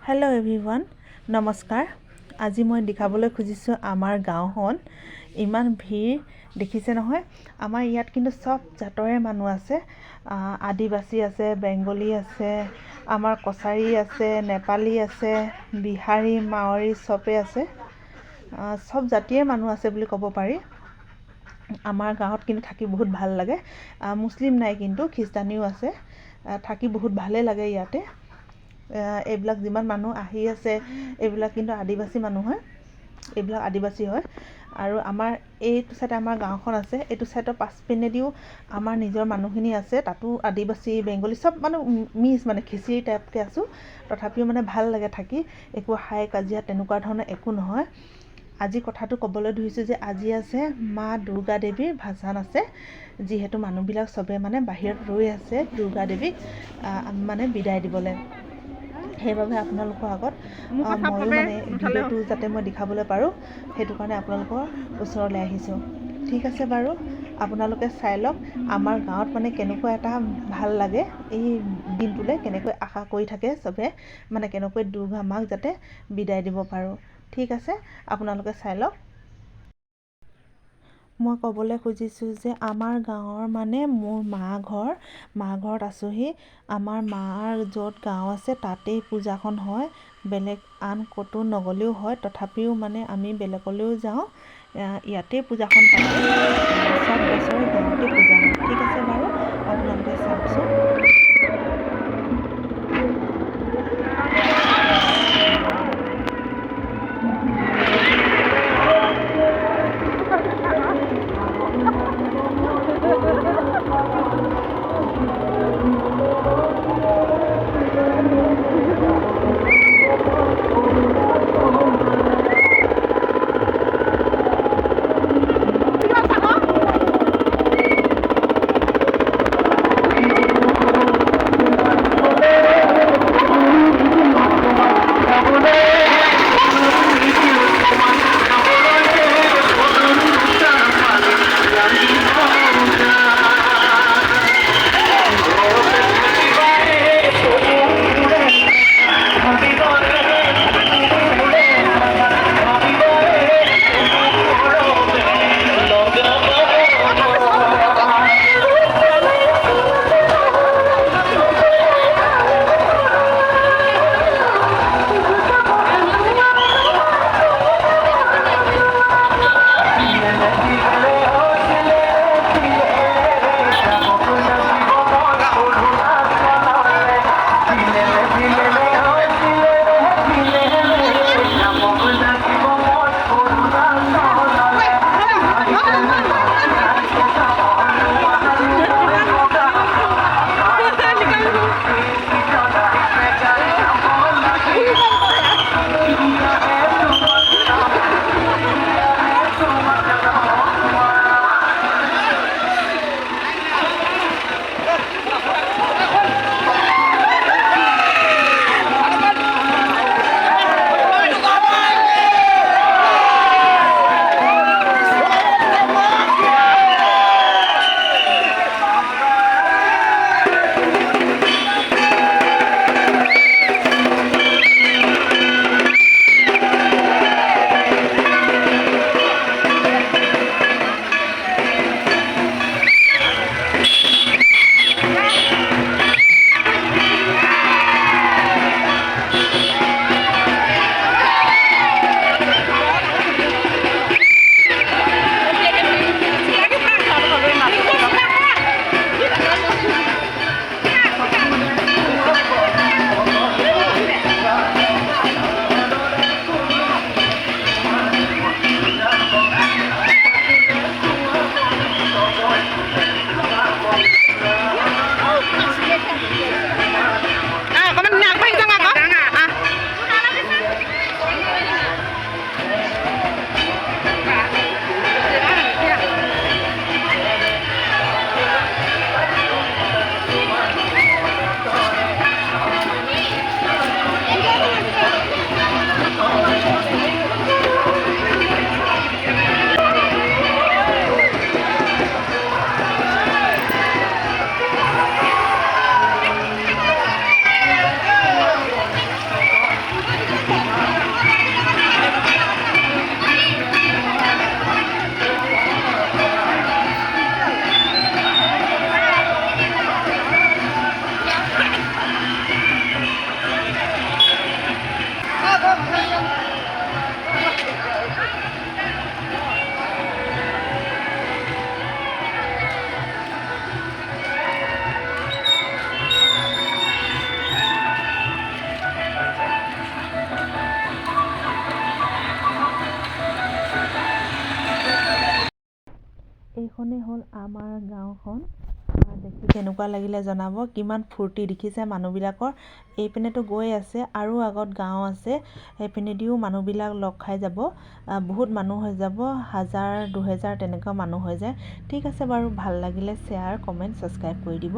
Hello' everyone, নমস্কাৰ। আজি মই দেখাবলৈ খুজিছোঁ আমাৰ গাঁওখন। ইমান ভিৰ দেখিছে নহয়। আমাৰ ইয়াত কিন্তু চব জাতৰে মানুহ আছে। আদিবাসী আছে, বেংগলী আছে, আমাৰ কছাৰী আছে, নেপালী আছে, বিহাৰী, মাৱাৰী চবেই আছে। চব জাতিয়ে মানুহ আছে বুলি ক'ব পাৰি। আমাৰ গাঁৱত কিন্তু থাকি বহুত ভাল লাগে। মুছলিম নাই কিন্তু খ্ৰীষ্টানীও আছে। থাকি বহুত ভালেই লাগে ইয়াতে। এইবিলাক যিমান মানুহ আহি আছে এইবিলাক কিন্তু আদিবাসী মানুহ হয়। এইবিলাক আদিবাসী হয়। আৰু আমাৰ এইটো চাইডে আমাৰ গাঁওখন আছে। এইটো চাইডৰ পাছপিনেদিও আমাৰ নিজৰ মানুহখিনি আছে। তাতো আদিবাসী, বেংগলী চব মানুহ মিক্স, মানে খিচিৰি টাইপকৈ আছোঁ। তথাপিও মানে ভাল লাগে থাকি। একো হাই কাজিয়া তেনেকুৱা ধৰণৰ একো নহয়। আজি কথাটো ক'বলৈ ধৰিছোঁ যে আজি আছে মা দুৰ্গা দেৱীৰ ভাচান আছে। যিহেতু মানুহবিলাক চবে মানে বাহিৰত ৰৈ আছে দুৰ্গা দেৱীক মানে বিদায় দিবলৈ। সেইবাবে আপোনালোকৰ আগত ময়ো মানে ভিডিঅ'টো যাতে মই দেখাবলৈ পাৰোঁ, সেইটো কাৰণে আপোনালোকৰ ওচৰলৈ আহিছোঁ। ঠিক আছে বাৰু, আপোনালোকে চাই লওক আমাৰ গাঁৱত মানে কেনেকুৱা এটা ভাল লাগে। এই দিনটোলৈ কেনেকৈ আশা কৰি থাকে চবে, মানে কেনেকৈ দুৰ্গা মাক যাতে বিদায় দিব পাৰোঁ। ঠিক আছে, আপোনালোকে চাই লওক। মই ক'বলৈ খুজিছোঁ যে আমাৰ গাঁৱৰ মানে মোৰ মা ঘৰত আছোঁহি। আমাৰ মাৰ য'ত গাঁও আছে তাতেই পূজাখন হয়। বেলেগ আন ক'তো নগ'লেও হয়, তথাপিও মানে আমি বেলেগলৈও যাওঁ। ইয়াতেই পূজাখন পাতে। চব বছৰে গাঁৱতে পূজা হয়। ঠিক আছে বাৰু, আপোনালোকে চাওকচোন। এইখনেই হ'ল আমাৰ গাঁওখন। দেখি কেনেকুৱা লাগিলে জনাব। কিমান ফূৰ্তি দেখিছে মানুহবিলাকৰ। এইপিনেতো গৈ আছে আৰু আগত গাঁও আছে, সেইপিনেদিও মানুহবিলাক লগ খাই যাব। বহুত মানুহ হৈ যাব, 1000 2000 তেনেকুৱা মানুহ হৈ যায়। ঠিক আছে বাৰু, ভাল লাগিলে শ্বেয়াৰ কমেণ্ট ছাবস্ক্ৰাইব কৰি দিব।